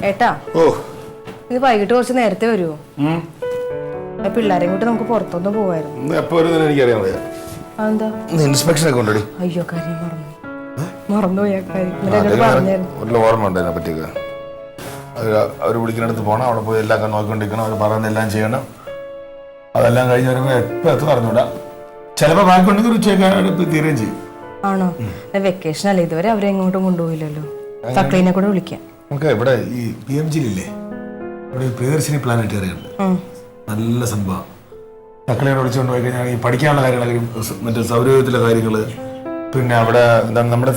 ഏട്ടാ ഓ ഇത് വൈകിട്ട് കുറച്ച് നേരത്തെ വരുമോ? പിള്ളേരെയും കൂട്ടി നമുക്ക് പുറത്തൊന്നും പോവായിരുന്നു. എപ്പോ വരുന്ന എനിക്കറിയാൻ വയ്യ. അതെന്താ? ഇൻസ്പെക്ഷൻ ഒക്കെ ഉണ്ടോ? അയ്യോ കാര്യം മറന്നുപോയി ആ കാര്യം. ഓർമ്മ ഉണ്ട് അതിനെ പറ്റിയൊക്കെ. അവർ വിളിക്കുന്നിടത്ത് പോകണം, അവിടെ പോയി എല്ലാം നോക്കിക്കൊണ്ടിരിക്കണം, അവർ പറയുന്നതെല്ലാം ചെയ്യണം. അതെല്ലാം കഴിഞ്ഞ് വരുമ്പോൾ എപ്പോൾ എത്തും അറിഞ്ഞൂടാ. ചിലപ്പോൾ ബാക്കിയുണ്ടെങ്കിൽ ഉച്ചയ്ക്ക് തീരുകയും ചെയ്യും. ആണോ? വെക്കേഷൻ അല്ലേ, ഇതുവരെ അവരെ എങ്ങോട്ടും കൊണ്ടുപോയില്ലല്ലോ. സക്ലീനെ കൂടെ വിളിക്കാം. നമുക്ക് ഇവിടെ ഈ PMG-യില്ലേ, ഇവിടെ പ്രിയദർശിനി പ്ലാനറ്റേറിയം ഉണ്ട്. നല്ല സംഭവം. സക്ലീനെ വിളിച്ചുകൊണ്ട് പോയി കഴിഞ്ഞാൽ ഈ പഠിക്കാനുള്ള കാര്യങ്ങളൊക്കെ, മറ്റേ സൗരയൂഥത്തിലെ കാര്യങ്ങൾ, പിന്നെ അവിടെ എന്താണ് നമ്മുടെ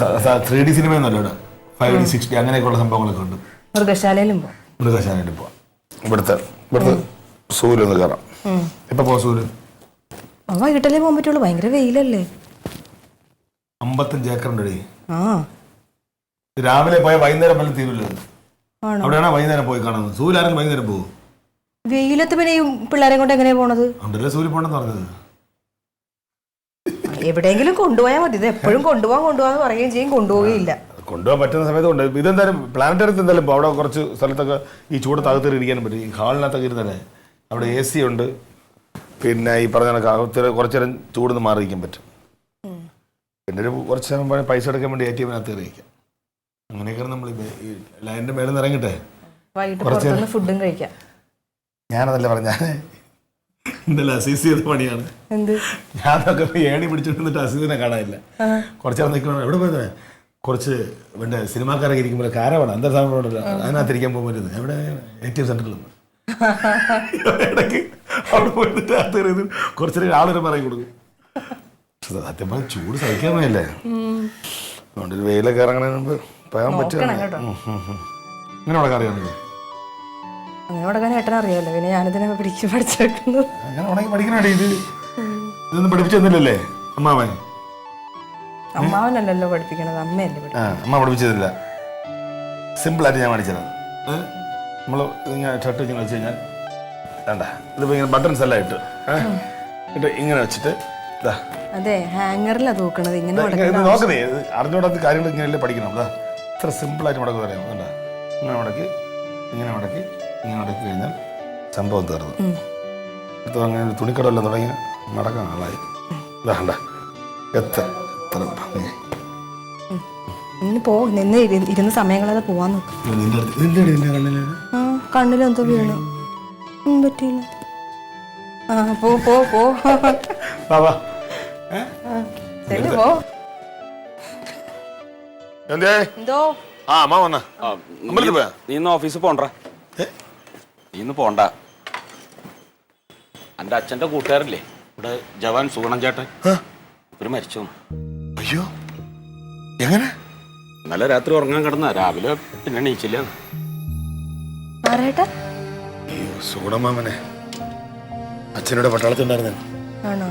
3D സിനിമയൊന്നുമല്ല, ഇവിടെ 5D 6D അങ്ങനെയൊക്കെയുള്ള സംഭവങ്ങളൊക്കെ ഉണ്ട്. മൃഗശാലയിലും പോവാം. ഇവിടുത്തെ സൂര്യൊന്ന് കയറാം. എപ്പോ പോവാം സൂര്യ? വൈകിട്ടല്ലേ പോകാൻ പറ്റുള്ളൂ, ഭയങ്കര വെയിലല്ലേ. 55 ഏക്കറുണ്ടേ. രാവിലെ പോയാൽ വൈകുന്നേരം വല്ല തീരുല്ലോ. അവിടെയാണോ വൈകുന്നേരം പോയി കാണുന്നത്? സൂര്യ ആരെങ്കിലും വൈകുന്നേരം പോകും? വെയിലത്ത് പിന്നെ ഈ പിള്ളേരെ കൊണ്ട് എങ്ങനെയാ പോണത്? ഉണ്ടല്ലേ സൂര്യ പോണെന്ന് പറഞ്ഞത്. എവിടെയെങ്കിലും കൊണ്ടുപോയാൽ മതി. ഇത് എപ്പോഴും കൊണ്ടുപോകാന്ന് പറയുകയും ചെയ്യും, കൊണ്ടുപോവുകയില്ല. കൊണ്ടുപോകാൻ പറ്റുന്ന സമയത്ത് കൊണ്ട് ഇതെന്തായാലും പ്ലാനറ്ററിയത്ത് എന്തായാലും അവിടെ കുറച്ച് സ്ഥലത്തൊക്കെ ഈ ചൂട് തകർത്തി ഇരിക്കാനും പറ്റും. ഈ ഹാളിനകത്തൊക്കെ ഇരുന്നല്ലേ, അവിടെ AC ഉണ്ട്. പിന്നെ ഈ പറഞ്ഞ കണക്ക് കുറച്ചു നേരം ചൂട് മാറിയിരിക്കാൻ പറ്റും. പിന്നെ ഒരു കുറച്ച് നേരം പൈസ എടുക്കാൻ വേണ്ടി ATM-നകത്ത് കയറിയിരിക്കാം. അങ്ങനെയൊക്കെയാണ് നമ്മൾ ഈ ലൈനിന്റെ മേളിൽ നിന്ന് ഇറങ്ങിട്ടെ വൈകിട്ട് ഫുഡും കഴിക്കാം. ഞാനതല്ല പറഞ്ഞ, എന്തല്ല അസീസ് ചെയ്ത പണിയാണ്. ഞാനൊക്കെ ഏണി പിടിച്ചിട്ട് അസീസിനെ കാണാനില്ല. കുറച്ചേരം നിൽക്കണം. എവിടെ പോയത്? കുറച്ച് പിന്നെ സിനിമാക്കാരൊക്കെ ഇരിക്കുമ്പോൾ കാരവാണ് അന്തർസാധനം ഉണ്ടല്ലോ, അതിനകത്തിരിക്കാൻ പോകാൻ പറ്റുന്നത്. എവിടെ? ATM സെന്ററിൽ നിന്ന് ഇടയ്ക്ക് അവിടെ പോയിട്ട് അത് കുറച്ചേരം ആളൊരു പറയും കൊടുക്കും. സത്യം പറഞ്ഞാൽ ചൂട് സഹിക്കാൻ വയ്യല്ലേ. അതുകൊണ്ട് ഒരു വെയിലൊക്കെ ഇറങ്ങണതിന് മുമ്പ് പോകാൻ പറ്റുക. ഇങ്ങനെ ഉടക്കാൻ അറിയാമല്ലോ. അങ്ങനെ ഉടക്കാൻ ഏട്ടൻ അറിയാമല്ലോ, പിന്നെ ഞാനിതിനെ പഠിച്ചെടുക്കുന്നത്. അങ്ങനെ ഉടങ്ങി പഠിക്കണേ. ഇതൊന്നും പഠിപ്പിച്ചു തന്നില്ലല്ലേ അമ്മാവൻ? അമ്മാവനല്ലല്ലോ പഠിപ്പിക്കണത്, അമ്മയല്ലേ. അമ്മ പഠിപ്പിച്ചതില്ല. സിമ്പിളായിട്ട് ഞാൻ പഠിച്ചത്. നമ്മൾ ഇങ്ങനെ ഷർട്ട് ഇങ്ങനെ വെച്ച് കഴിഞ്ഞാൽ വേണ്ട, ഇതിപ്പോൾ ഇങ്ങനെ ബട്ടൺസ് എല്ലാം ഇട്ട് ഇങ്ങനെ വെച്ചിട്ട് അതെ ഹാങ്ങറിലാ തൂക്കണത്. ഇങ്ങനെ നോക്കുന്നേ അറിഞ്ഞോടാത്ത കാര്യങ്ങൾ ഇങ്ങനെയല്ലേ പഠിക്കണം. അതാ ഇത്ര സിമ്പിളായിട്ട് മുടക്ക് പറയാം. വേണ്ട, ഇങ്ങനെ മുടക്കി ഇങ്ങനെ മുടക്കി ഇങ്ങനെ മുടക്കി കഴിഞ്ഞാൽ സംഭവം തീർന്നു. ഇപ്പം അങ്ങനെ തുണിക്കടമെല്ലാം തുടങ്ങി നടക്കാൻ ആളായി. വേണ്ട, എത്ര ഭംഗി. പോ, നിന്ന് ഇരുന്ന സമയങ്ങളത് പോവാൻ നോക്കും. കണ്ണിലെന്തോ വീണു, പറ്റിയില്ല. പോ പോ പോ ശരി പോ. എന്തോ നീ ഇന്ന് ഓഫീസിൽ പോണ്ട. നീ ഇന്ന് പോണ്ട. എൻ്റെ അച്ഛൻ്റെ കൂട്ടുകാരില്ലേ ഇവിടെ, ജവാൻ സുഗുണൻ ചേട്ടൻ, ഇവര് മരിച്ചു. അയ്യോ, എങ്ങനെ? ഇന്നലെ രാത്രി ഉറങ്ങാൻ കിടന്ന, രാവിലെ പിന്നെ എണീച്ചില്ല. സുഗുണമാമനെ അച്ഛനോട് പട്ടാളത്തുണ്ടായിരുന്നു. ആണോ?